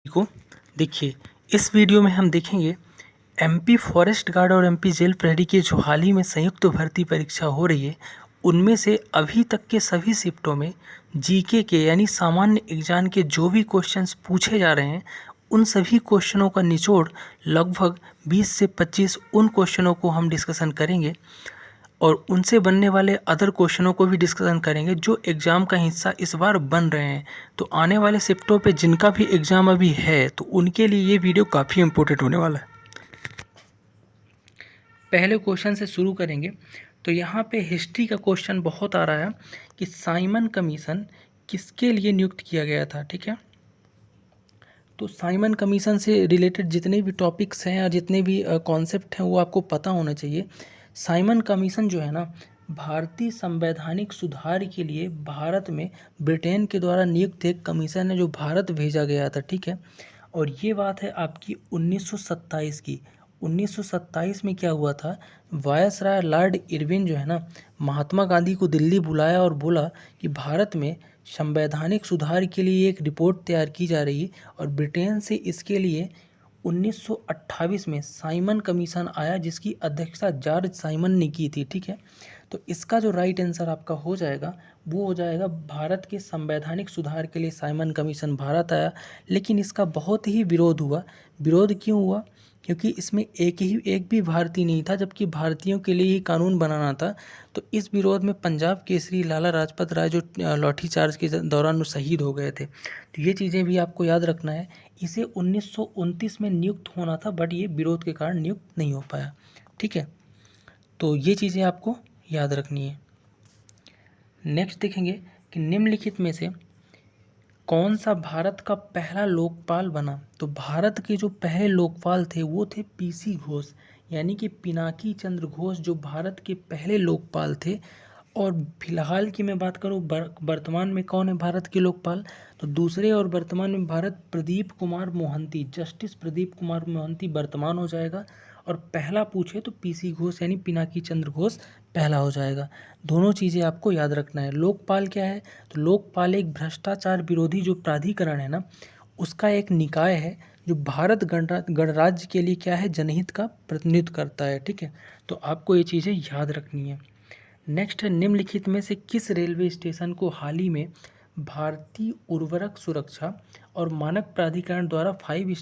को देखिए, इस वीडियो में हम देखेंगे एमपी फॉरेस्ट गार्ड और एमपी जेल प्रहरी की जो हाल ही में संयुक्त भर्ती परीक्षा हो रही है, उनमें से अभी तक के सभी शिफ्टों में जीके के यानी सामान्य एग्जाम के जो भी क्वेश्चंस पूछे जा रहे हैं, उन सभी क्वेश्चनों का निचोड़ लगभग 20 से 25 उन क्वेश्चनों को हम डिस्कशन करेंगे और उनसे बनने वाले अदर क्वेश्चनों को भी डिस्कशन करेंगे जो एग्ज़ाम का हिस्सा इस बार बन रहे हैं। तो आने वाले शिफ्टों पे जिनका भी एग्ज़ाम अभी है तो उनके लिए ये वीडियो काफ़ी इम्पोर्टेंट होने वाला है। पहले क्वेश्चन से शुरू करेंगे। तो यहाँ पे हिस्ट्री का क्वेश्चन बहुत आ रहा है कि साइमन कमीशन किसके लिए नियुक्त किया गया था। ठीक है, तो साइमन कमीशन से रिलेटेड जितने भी टॉपिक्स हैं या जितने भी कॉन्सेप्ट हैं वो आपको पता होना चाहिए। साइमन कमीशन जो है ना, भारतीय संवैधानिक सुधार के लिए भारत में ब्रिटेन के द्वारा नियुक्त एक कमीशन है जो भारत भेजा गया था। ठीक है, और ये बात है आपकी 1927 की। 1927 में क्या हुआ था, वायसराय लॉर्ड इरविन जो है ना, महात्मा गांधी को दिल्ली बुलाया और बोला कि भारत में संवैधानिक सुधार के लिए एक रिपोर्ट तैयार की जा रही है और ब्रिटेन से इसके लिए 1928 में साइमन कमीशन आया जिसकी अध्यक्षता जॉर्ज साइमन ने की थी। ठीक है, तो इसका जो राइट आंसर आपका हो जाएगा वो हो जाएगा भारत के संवैधानिक सुधार के लिए साइमन कमीशन भारत आया। लेकिन इसका बहुत ही विरोध हुआ। विरोध क्यों हुआ? क्योंकि इसमें एक भी भारतीय नहीं था, जबकि भारतीयों के लिए ही कानून बनाना था। तो इस विरोध में पंजाब केसरी लाला लाजपत राय जो लाठीचार्ज के दौरान वो शहीद हो गए थे। तो ये चीज़ें भी आपको याद रखना है। इसे 1929 में नियुक्त होना था बट ये विरोध के कारण नियुक्त नहीं हो पाया। ठीक है, तो ये चीज़ें आपको याद रखनी है। नेक्स्ट देखेंगे कि निम्नलिखित में से कौन सा भारत का पहला लोकपाल बना। तो भारत के जो पहले लोकपाल थे वो थे पीसी घोष, यानी कि पिनाकी चंद्र घोष जो भारत के पहले लोकपाल थे। और फिलहाल की मैं बात करूँ वर्तमान में कौन है भारत के लोकपाल, तो दूसरे और वर्तमान में भारत प्रदीप कुमार मोहंती, जस्टिस प्रदीप कुमार मोहंती वर्तमान हो जाएगा। और पहला पूछे तो पीसी घोष यानी पिनाकी चंद्र घोष पहला हो जाएगा। दोनों चीज़ें आपको याद रखना है। लोकपाल क्या है, तो लोकपाल एक भ्रष्टाचार विरोधी जो प्राधिकरण है ना, उसका एक निकाय है जो भारत गणराज्य के लिए क्या है, जनहित का प्रतिनिधित्व करता है। ठीक है, तो आपको ये चीज़ें याद रखनी है। नेक्स्ट है, निम्नलिखित में से किस रेलवे स्टेशन को हाल ही में भारतीय उर्वरक सुरक्षा और मानक प्राधिकरण द्वारा 5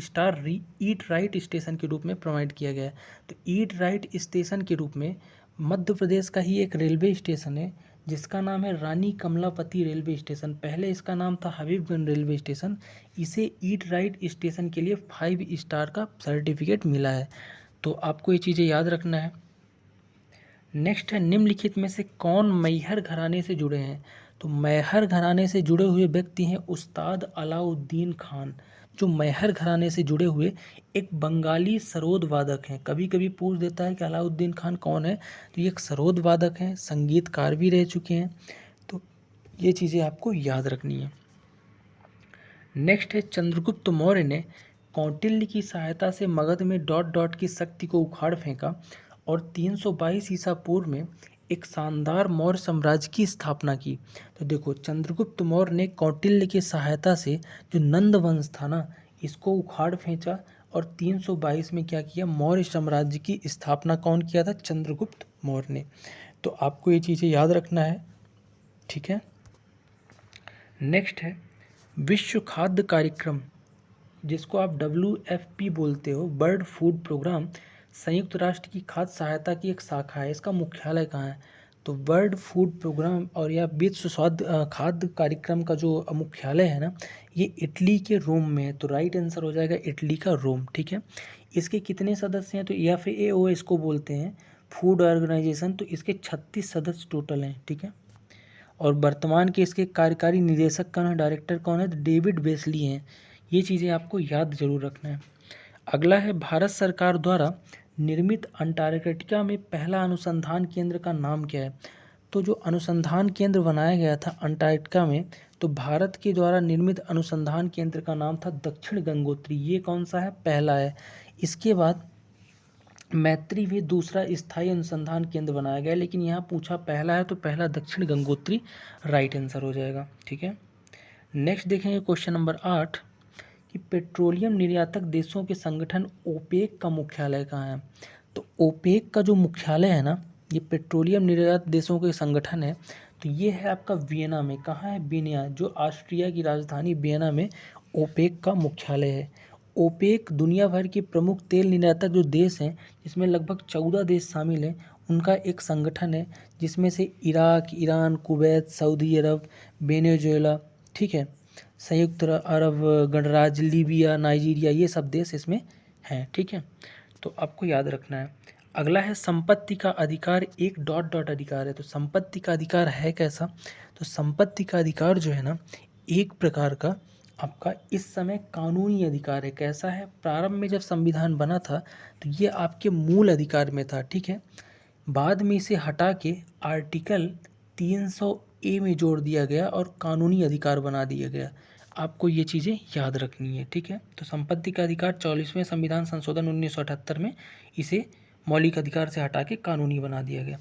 स्टार ईट राइट स्टेशन के रूप में प्रमाणित किया गया है। तो ईट राइट स्टेशन के रूप में मध्य प्रदेश का ही एक रेलवे स्टेशन है जिसका नाम है रानी कमलापति रेलवे स्टेशन। पहले इसका नाम था हबीबगंज रेलवे स्टेशन। इसे ईट राइट स्टेशन के लिए 5 स्टार का सर्टिफिकेट मिला है। तो आपको ये चीज़ें याद रखना है। नेक्स्ट है, निम्नलिखित में से कौन मैहर घराने से जुड़े हैं। तो मैहर घराने से जुड़े हुए व्यक्ति हैं उस्ताद अलाउद्दीन खान, जो मैहर घराने से जुड़े हुए एक बंगाली सरोद वादक हैं। कभी कभी पूछ देता है कि अलाउद्दीन खान कौन है, तो ये एक सरोद वादक हैं, संगीतकार भी रह चुके हैं। तो ये चीज़ें आपको याद रखनी है। नेक्स्ट है, चंद्रगुप्त मौर्य ने कौटिल्य की सहायता से मगध में डॉट डॉट की शक्ति को उखाड़ फेंका और 322 ईसा पूर्व में एक शानदार मौर्य साम्राज्य की स्थापना की। तो देखो, चंद्रगुप्त मौर्य ने कौटिल्य की सहायता से जो नंद वंश था ना, इसको उखाड़ फेंचा और 322 में क्या किया, मौर्य साम्राज्य की स्थापना कौन किया था, चंद्रगुप्त मौर्य ने। तो आपको ये चीज़ें याद रखना है। ठीक है, नेक्स्ट है, विश्व खाद्य कार्यक्रम जिसको आप WFP बोलते हो, वर्ल्ड फूड प्रोग्राम, संयुक्त राष्ट्र की खाद्य सहायता की एक शाखा है। इसका मुख्यालय कहाँ है, तो वर्ल्ड फूड प्रोग्राम और या विश्व स्वास्थ्य खाद्य कार्यक्रम का जो मुख्यालय है ना, ये इटली के रोम में है। तो राइट आंसर हो जाएगा इटली का रोम। ठीक है, इसके कितने सदस्य हैं, तो FAO इसको बोलते हैं, फूड ऑर्गेनाइजेशन। तो इसके 36 सदस्य टोटल हैं। ठीक है, और वर्तमान के इसके कार्यकारी निदेशक कौन है, डायरेक्टर कौन है, तो डेविड बेसली हैं। ये चीज़ें आपको याद जरूर रखना है। अगला है, भारत सरकार द्वारा निर्मित अंटार्कटिका में पहला अनुसंधान केंद्र का नाम क्या है। तो जो अनुसंधान केंद्र बनाया गया था अंटार्कटिका में, तो भारत के द्वारा निर्मित अनुसंधान केंद्र का नाम था दक्षिण गंगोत्री। ये कौन सा है, पहला है। इसके बाद मैत्री भी दूसरा स्थायी अनुसंधान केंद्र बनाया गया, लेकिन यहाँ पूछा पहला है तो पहला दक्षिण गंगोत्री राइट आंसर हो जाएगा। ठीक है, नेक्स्ट देखेंगे क्वेश्चन नंबर 8 कि पेट्रोलियम निर्यातक देशों के संगठन ओपेक का मुख्यालय कहाँ है। तो ओपेक का जो मुख्यालय है ना, ये पेट्रोलियम निर्यात देशों के संगठन है, तो ये है आपका वियना में। कहाँ है? वियना, जो ऑस्ट्रिया की राजधानी वियना में ओपेक का मुख्यालय है। ओपेक दुनिया भर के प्रमुख तेल निर्यातक जो देश हैं, जिसमें लगभग 14 देश शामिल हैं, उनका एक संगठन है, जिसमें से इराक, ईरान, कुवैत, सऊदी अरब, वेनेजुएला, ठीक है, संयुक्त अरब गणराज्य, लीबिया, नाइजीरिया, ये सब देश इसमें हैं, ठीक है। तो आपको याद रखना है। अगला है संपत्ति का अधिकार एक डॉट डॉट अधिकार है। तो संपत्ति का अधिकार है कैसा? तो संपत्ति का अधिकार जो है ना, एक प्रकार का आपका इस समय कानूनी अधिकार है। कैसा है? प्रारंभ में जब संविधान बना था तो ये आपके मूल अधिकार में था, ठीक है। बाद में इसे हटा के आर्टिकल 300A में जोड़ दिया गया और कानूनी अधिकार बना दिया गया। आपको ये चीज़ें याद रखनी है, ठीक है। तो संपत्ति का अधिकार 44वें संविधान संशोधन 1978 में इसे मौलिक अधिकार से हटा के कानूनी बना दिया गया।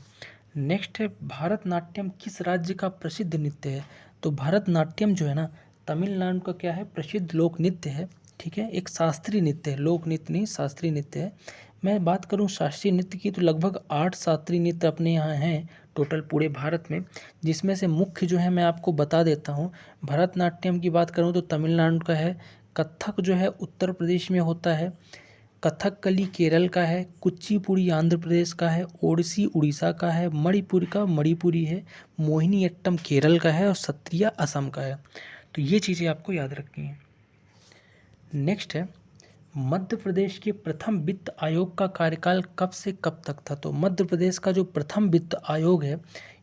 नेक्स्ट है भारतनाट्यम किस राज्य का प्रसिद्ध नृत्य है। तो भारतनाट्यम जो है ना, तमिलनाडु का क्या है? प्रसिद्ध लोक नृत्य है, ठीक है। एक शास्त्रीय नृत्य है, लोक नृत्य नहीं, शास्त्रीय नृत्य है। मैं बात करूं शास्त्रीय नृत्य की, तो लगभग 8 शास्त्रीय नृत्य अपने यहाँ हैं टोटल पूरे भारत में, जिसमें से मुख्य जो है मैं आपको बता देता हूँ। भरतनाट्यम की बात करूँ तो तमिलनाडु का है, कथक जो है उत्तर प्रदेश में होता है, कथकली केरल का है, कुचिपुड़ी आंध्र प्रदेश का है, ओडिसी उड़ीसा का है, मणिपुर का मणिपुरी है, मोहिनीअट्टम केरल का है और सत्रिया असम का है। तो ये चीज़ें आपको याद रखनी है। नेक्स्ट है मध्य प्रदेश के प्रथम वित्त आयोग का कार्यकाल कब से कब तक था। तो मध्य प्रदेश का जो प्रथम वित्त आयोग है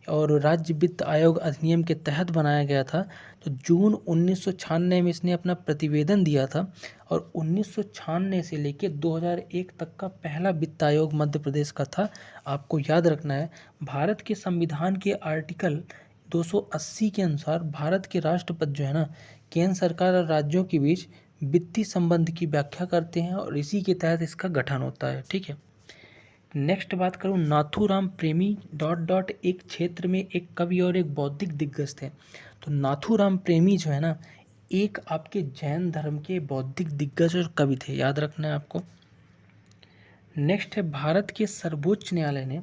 और राज्य वित्त आयोग अधिनियम के तहत बनाया गया था, तो जून 1996 में इसने अपना प्रतिवेदन दिया था और 1996 से लेकर 2001 तक का पहला वित्त आयोग मध्य प्रदेश का था। आपको याद रखना है, भारत के संविधान के आर्टिकल 280 के अनुसार भारत के राष्ट्रपति जो है ना, केंद्र सरकार और राज्यों के बीच वित्तीय संबंध की व्याख्या करते हैं और इसी के तहत इसका गठन होता है, ठीक है। नेक्स्ट बात करूँ, नाथूराम प्रेमी डॉट डॉट एक क्षेत्र में एक कवि और एक बौद्धिक दिग्गज थे। तो नाथूराम प्रेमी जो है ना, एक आपके जैन धर्म के बौद्धिक दिग्गज और कवि थे, याद रखना है आपको। नेक्स्ट है भारत के सर्वोच्च न्यायालय ने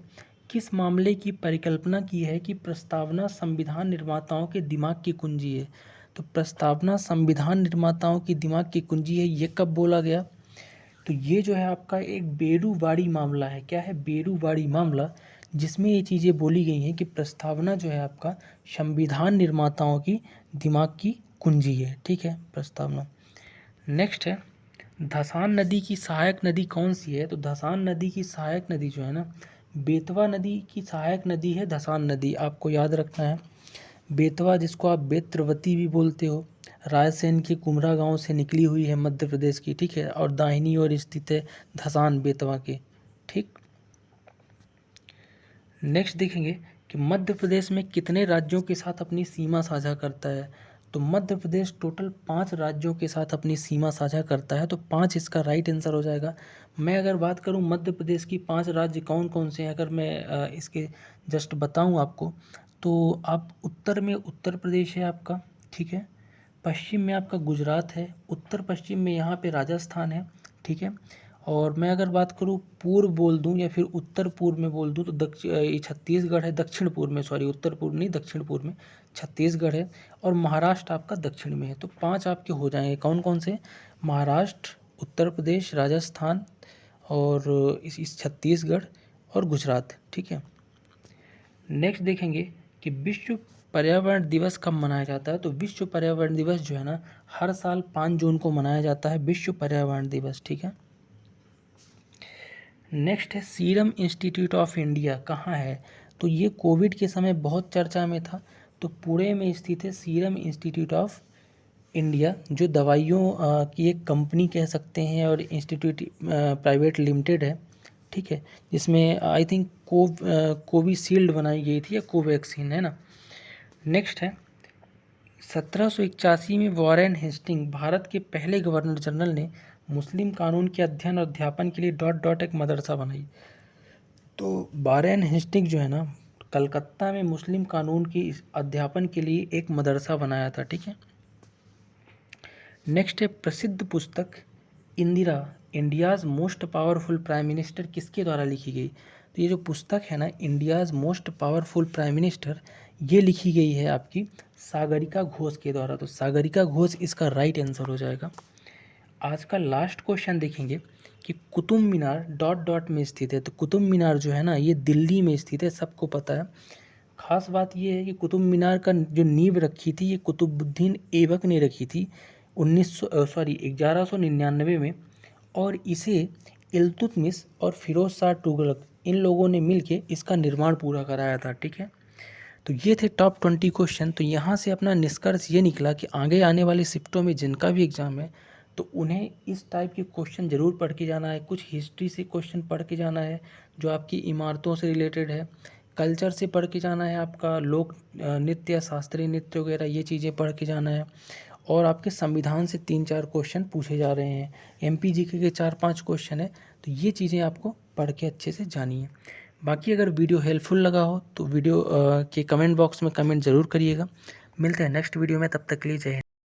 किस मामले की परिकल्पना की है कि प्रस्तावना संविधान निर्माताओं के दिमाग की कुंजी है। तो प्रस्तावना संविधान निर्माताओं की दिमाग की कुंजी है, ये कब बोला गया? तो ये जो है आपका एक बेरूवाड़ी मामला है। क्या है? बेरूवाड़ी मामला, जिसमें ये चीज़ें बोली गई हैं कि प्रस्तावना जो है आपका संविधान निर्माताओं की दिमाग की कुंजी है, ठीक है, प्रस्तावना। नेक्स्ट है धसान नदी की सहायक नदी कौन सी है। तो धसान नदी की सहायक नदी जो है ना, बेतवा नदी की सहायक नदी है धसान नदी, आपको याद रखना है। बेतवा, जिसको आप बेत्रवती भी बोलते हो, रायसेन के कुमरा गांव से निकली हुई है मध्य प्रदेश की, ठीक है, और दाहिनी ओर स्थित है धसान बेतवा के, ठीक। नेक्स्ट देखेंगे कि मध्य प्रदेश में कितने राज्यों के साथ अपनी सीमा साझा करता है। तो मध्य प्रदेश टोटल 5 राज्यों के साथ अपनी सीमा साझा करता है, तो 5 इसका राइट आंसर हो जाएगा। मैं अगर बात करूं मध्य प्रदेश की 5 राज्य कौन कौन से हैं, अगर मैं इसके जस्ट बताऊं आपको, तो आप उत्तर में उत्तर प्रदेश है आपका, ठीक है, पश्चिम में आपका गुजरात है, उत्तर पश्चिम में यहाँ पे राजस्थान है, ठीक है, और मैं अगर बात करूँ पूर्व बोल दूँ या फिर उत्तर पूर्व में बोल दूँ तो ये छत्तीसगढ़ है, दक्षिण पूर्व में, सॉरी उत्तर पूर्व नहीं दक्षिण पूर्व में छत्तीसगढ़ है, और महाराष्ट्र आपका दक्षिण में है। तो 5 आपके हो जाएंगे, कौन कौन से? महाराष्ट्र, उत्तर प्रदेश, राजस्थान और इस छत्तीसगढ़ और गुजरात, ठीक है। नेक्स्ट देखेंगे कि विश्व पर्यावरण दिवस कब मनाया जाता है। तो विश्व पर्यावरण दिवस जो है ना, हर साल 5 जून को मनाया जाता है, विश्व पर्यावरण दिवस, ठीक है। नेक्स्ट है सीरम इंस्टीट्यूट ऑफ इंडिया कहाँ है। तो ये कोविड के समय बहुत चर्चा में था, तो पुणे में स्थित है सीरम इंस्टीट्यूट ऑफ इंडिया, जो दवाइयों की एक कंपनी कह सकते हैं और इंस्टीट्यूट प्राइवेट लिमिटेड है, ठीक है, जिसमें आई थिंक कोविशील्ड बनाई गई थी या कोवैक्सीन, है ना। नेक्स्ट है 1781 में वॉरेन हेस्टिंग, भारत के पहले गवर्नर जनरल, ने मुस्लिम कानून के अध्ययन और अध्यापन के लिए डॉट डॉट एक मदरसा बनाई। तो वॉरेन हेस्टिंग जो है ना, कलकत्ता में मुस्लिम कानून की अध्यापन के लिए एक मदरसा बनाया था, ठीक है। नेक्स्ट है प्रसिद्ध पुस्तक Indira India's most powerful prime minister किसके द्वारा लिखी गई। तो ये जो पुस्तक है ना India's most powerful prime minister, ये लिखी गई है आपकी सागरिका घोष के द्वारा। तो सागरिका घोष इसका राइट आंसर हो जाएगा। आज का लास्ट क्वेश्चन देखेंगे कि कुतुब मीनार डॉट डॉट में स्थित है। तो कुतुब मीनार जो है ना ये दिल्ली में स्थित है, सबको पता है। खास बात ये है कि कुतुब मीनार का जो नींव रखी थी ये कुतुबुद्दीन ऐबक ने रखी थी 1199 में, और इसे इल्तुतमिश और फिरोज शाह तुगलक इन लोगों ने मिलके इसका निर्माण पूरा कराया था। ठीक है, तो ये थे टॉप 20 क्वेश्चन। तो यहाँ से अपना निष्कर्ष ये निकला कि आगे आने वाली शिफ्टों में जिनका भी एग्ज़ाम है तो उन्हें इस टाइप के क्वेश्चन ज़रूर पढ़ के जाना है। कुछ हिस्ट्री से क्वेश्चन पढ़ के जाना है जो आपकी इमारतों से रिलेटेड है, कल्चर से पढ़ के जाना है, आपका लोक नृत्य शास्त्रीय नृत्य वगैरह ये चीज़ें पढ़ के जाना है, और आपके संविधान से 3-4 क्वेश्चन पूछे जा रहे हैं, एमपी जीके के 4-5 क्वेश्चन है। तो ये चीज़ें आपको पढ़ के अच्छे से जानिए। बाकी अगर वीडियो हेल्पफुल लगा हो तो वीडियो के कमेंट बॉक्स में कमेंट ज़रूर करिएगा। मिलते हैं नेक्स्ट वीडियो में, तब तक के लिए जय हिंद।